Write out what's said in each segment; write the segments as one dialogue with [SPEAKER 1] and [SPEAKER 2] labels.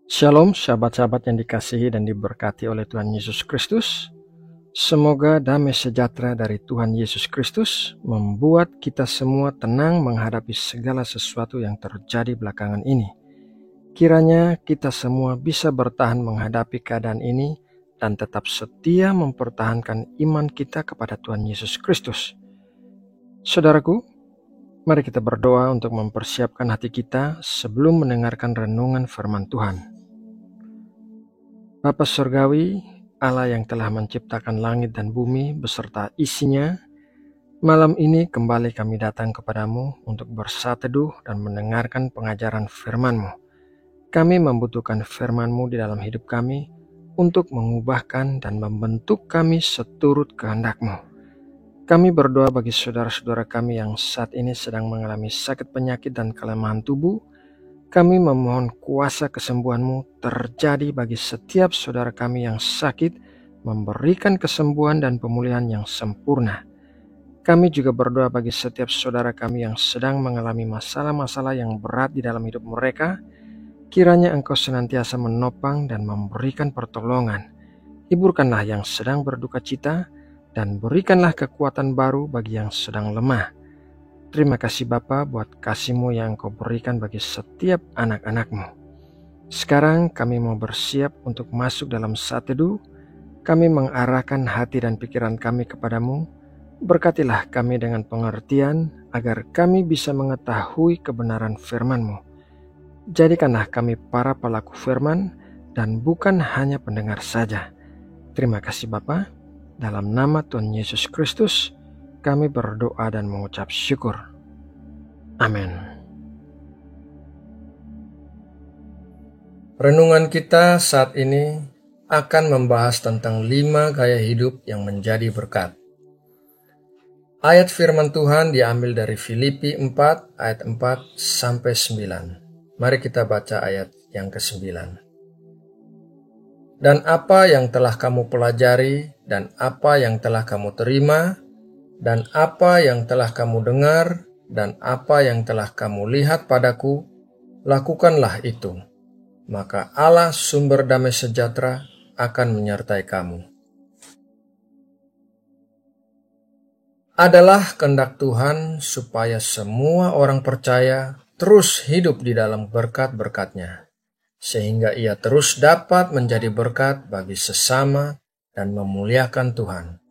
[SPEAKER 1] Shalom sahabat-sahabat yang dikasihi dan diberkati oleh Tuhan Yesus Kristus. Semoga damai sejahtera dari Tuhan Yesus Kristus membuat kita semua tenang menghadapi segala sesuatu yang terjadi belakangan ini. Kiranya kita semua bisa bertahan menghadapi keadaan ini dan tetap setia mempertahankan iman kita kepada Tuhan Yesus Kristus. Saudaraku, mari kita berdoa untuk mempersiapkan hati kita sebelum mendengarkan renungan firman Tuhan. Bapa Surgawi, Allah yang telah menciptakan langit dan bumi beserta isinya, malam ini kembali kami datang kepadamu untuk bersateduh dan mendengarkan pengajaran firman-Mu. Kami membutuhkan firman-Mu di dalam hidup kami untuk mengubahkan dan membentuk kami seturut kehendak-Mu. Kami berdoa bagi saudara-saudara kami yang saat ini sedang mengalami sakit penyakit dan kelemahan tubuh. Kami memohon kuasa kesembuhan-Mu terjadi bagi setiap saudara kami yang sakit, memberikan kesembuhan dan pemulihan yang sempurna. Kami juga berdoa bagi setiap saudara kami yang sedang mengalami masalah-masalah yang berat di dalam hidup mereka. Kiranya Engkau senantiasa menopang dan memberikan pertolongan. Hiburkanlah yang sedang berduka cita dan berikanlah kekuatan baru bagi yang sedang lemah. Terima kasih Bapa buat kasih-Mu yang Engkau berikan bagi setiap anak-anak-Mu. Sekarang kami mau bersiap untuk masuk dalam saat teduh. Kami mengarahkan hati dan pikiran kami kepadamu. Berkatilah kami dengan pengertian agar kami bisa mengetahui kebenaran firman-Mu. Jadikanlah kami para pelaku firman dan bukan hanya pendengar saja. Terima kasih Bapa. Dalam nama Tuhan Yesus Kristus, kami berdoa dan mengucap syukur. Amin. Renungan kita saat ini akan membahas tentang 5 gaya hidup yang menjadi berkat. Ayat firman Tuhan diambil dari Filipi 4 ayat 4 sampai 9. Mari kita baca ayat yang ke-9. Dan apa yang telah kamu pelajari, dan apa yang telah kamu terima, dan apa yang telah kamu dengar, dan apa yang telah kamu lihat padaku, lakukanlah itu. Maka Allah sumber damai sejahtera akan menyertai kamu. Adalah kehendak Tuhan supaya semua orang percaya terus hidup di dalam berkat-berkat-Nya, sehingga ia terus dapat menjadi berkat bagi sesama dan memuliakan Tuhan.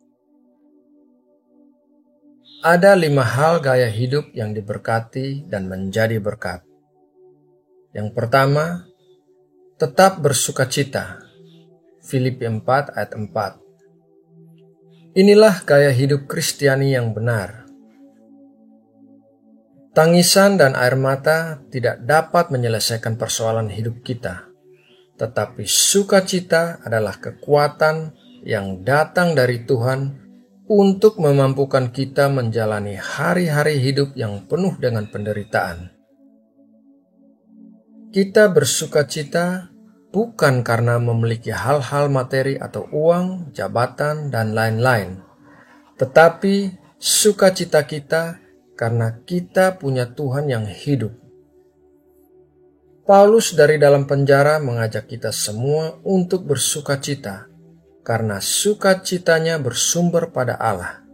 [SPEAKER 1] Ada 5 hal gaya hidup yang diberkati dan menjadi berkat. Yang pertama, tetap bersukacita. Filipi 4 ayat 4. Inilah gaya hidup Kristiani yang benar. Tangisan dan air mata tidak dapat menyelesaikan persoalan hidup kita, tetapi sukacita adalah kekuatan yang datang dari Tuhan untuk memampukan kita menjalani hari-hari hidup yang penuh dengan penderitaan. Kita bersukacita bukan karena memiliki hal-hal materi atau uang, jabatan, dan lain-lain, tetapi sukacita kita karena kita punya Tuhan yang hidup. Paulus dari dalam penjara mengajak kita semua untuk bersukacita, karena sukacitanya bersumber pada Allah.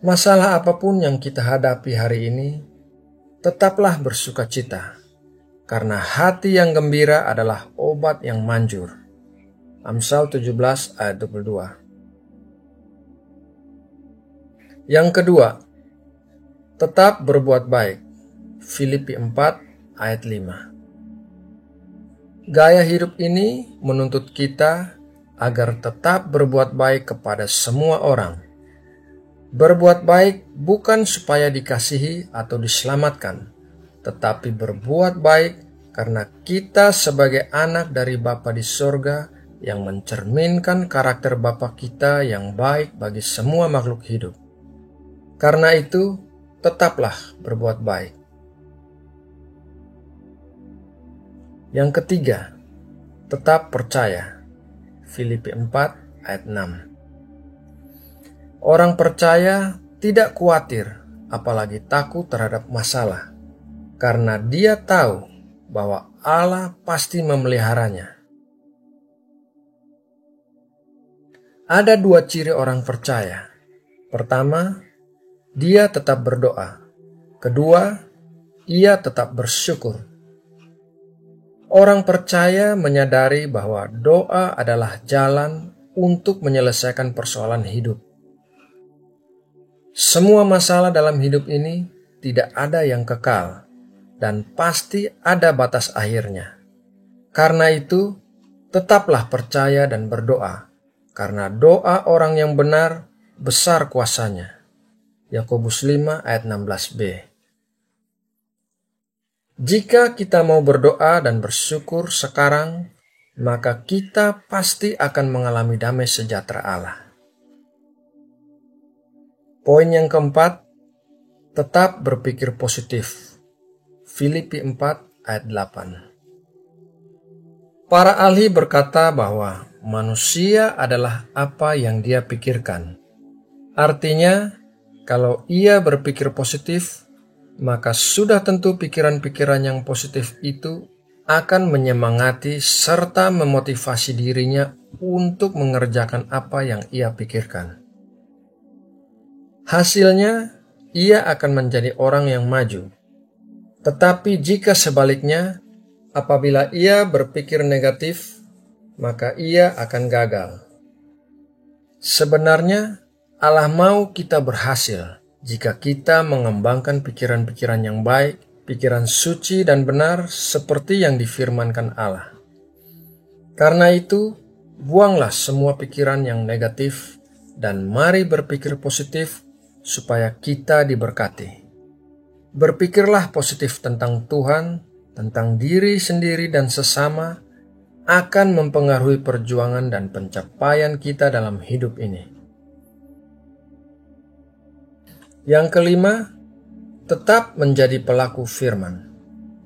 [SPEAKER 1] Masalah apapun yang kita hadapi hari ini, tetaplah bersukacita, karena hati yang gembira adalah obat yang manjur. Amsal 17 ayat 22. Yang kedua, tetap berbuat baik. Filipi 4 ayat 5. Gaya hidup ini menuntut kita agar tetap berbuat baik kepada semua orang. Berbuat baik bukan supaya dikasihi atau diselamatkan, tetapi berbuat baik karena kita sebagai anak dari Bapa di sorga yang mencerminkan karakter Bapa kita yang baik bagi semua makhluk hidup. Karena itu, tetaplah berbuat baik. Yang ketiga, tetap percaya. Filipi 4 ayat 6. Orang percaya tidak khawatir, apalagi takut terhadap masalah, karena dia tahu bahwa Allah pasti memeliharanya. Ada dua ciri orang percaya. Pertama, dia tetap berdoa. Kedua, ia tetap bersyukur. Orang percaya menyadari bahwa doa adalah jalan untuk menyelesaikan persoalan hidup. Semua masalah dalam hidup ini tidak ada yang kekal dan pasti ada batas akhirnya. Karena itu, tetaplah percaya dan berdoa, karena doa orang yang benar besar kuasanya. Yakobus 5 ayat 16b. Jika kita mau berdoa dan bersyukur sekarang, maka kita pasti akan mengalami damai sejahtera Allah. Poin yang keempat, tetap berpikir positif. Filipi 4 ayat 8. Para ahli berkata bahwa manusia adalah apa yang dia pikirkan. Artinya, kalau ia berpikir positif, maka sudah tentu pikiran-pikiran yang positif itu akan menyemangati serta memotivasi dirinya untuk mengerjakan apa yang ia pikirkan. Hasilnya, ia akan menjadi orang yang maju. Tetapi jika sebaliknya, apabila ia berpikir negatif, maka ia akan gagal. Sebenarnya, Allah mau kita berhasil jika kita mengembangkan pikiran-pikiran yang baik, pikiran suci dan benar seperti yang difirmankan Allah. Karena itu, buanglah semua pikiran yang negatif dan mari berpikir positif supaya kita diberkati. Berpikirlah positif tentang Tuhan, tentang diri sendiri dan sesama, akan mempengaruhi perjuangan dan pencapaian kita dalam hidup ini. Yang kelima, tetap menjadi pelaku firman.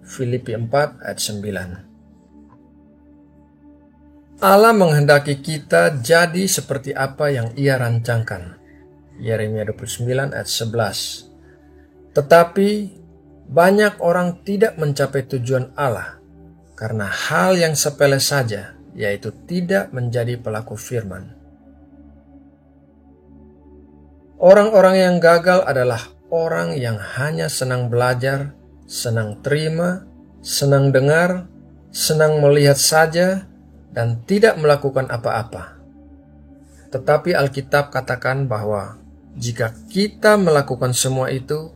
[SPEAKER 1] Filipi 4 ayat 9. Allah menghendaki kita jadi seperti apa yang Ia rancangkan. Yeremia 29 ayat 11. Tetapi banyak orang tidak mencapai tujuan Allah karena hal yang sepele saja, yaitu tidak menjadi pelaku firman. Orang-orang yang gagal adalah orang yang hanya senang belajar, senang terima, senang dengar, senang melihat saja, dan tidak melakukan apa-apa. Tetapi Alkitab katakan bahwa jika kita melakukan semua itu,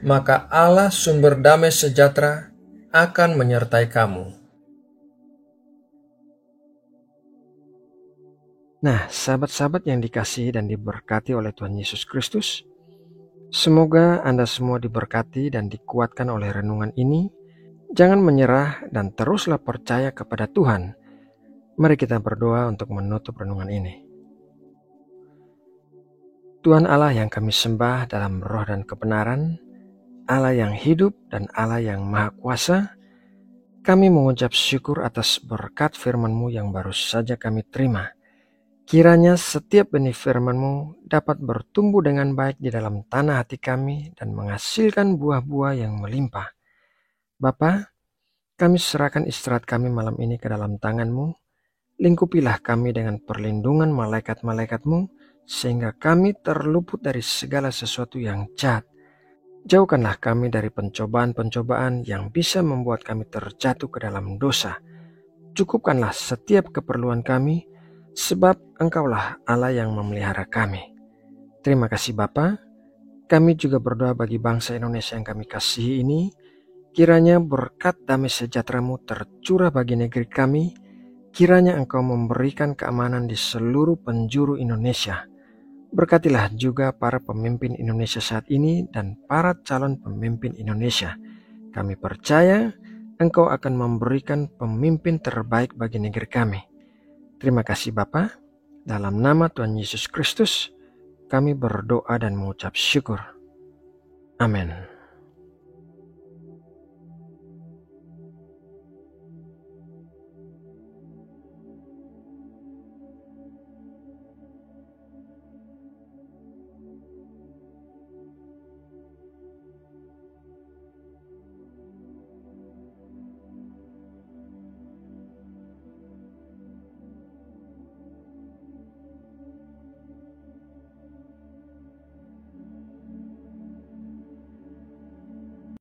[SPEAKER 1] maka Allah sumber damai sejahtera akan menyertai kamu.
[SPEAKER 2] Nah, sahabat-sahabat yang dikasihi dan diberkati oleh Tuhan Yesus Kristus, semoga Anda semua diberkati dan dikuatkan oleh renungan ini. Jangan menyerah dan teruslah percaya kepada Tuhan. Mari kita berdoa untuk menutup renungan ini. Tuhan Allah yang kami sembah dalam roh dan kebenaran, Allah yang hidup dan Allah yang maha kuasa, kami mengucap syukur atas berkat firman-Mu yang baru saja kami terima. Kiranya setiap benih firman-Mu dapat bertumbuh dengan baik di dalam tanah hati kami dan menghasilkan buah-buah yang melimpah. Bapa, kami serahkan istirahat kami malam ini ke dalam tangan-Mu. Lingkupilah kami dengan perlindungan malaikat-malaikat-Mu, sehingga kami terluput dari segala sesuatu yang jahat. Jauhkanlah kami dari pencobaan-pencobaan yang bisa membuat kami terjatuh ke dalam dosa. Cukupkanlah setiap keperluan kami, sebab Engkaulah Allah yang memelihara kami. Terima kasih Bapa. Kami juga berdoa bagi bangsa Indonesia yang kami kasihi ini. Kiranya berkat damai sejahtera-Mu tercurah bagi negeri kami. Kiranya Engkau memberikan keamanan di seluruh penjuru Indonesia. Berkatilah juga para pemimpin Indonesia saat ini dan para calon pemimpin Indonesia. Kami percaya Engkau akan memberikan pemimpin terbaik bagi negeri kami. Terima kasih Bapa. Dalam nama Tuhan Yesus Kristus, kami berdoa dan mengucap syukur. Amin.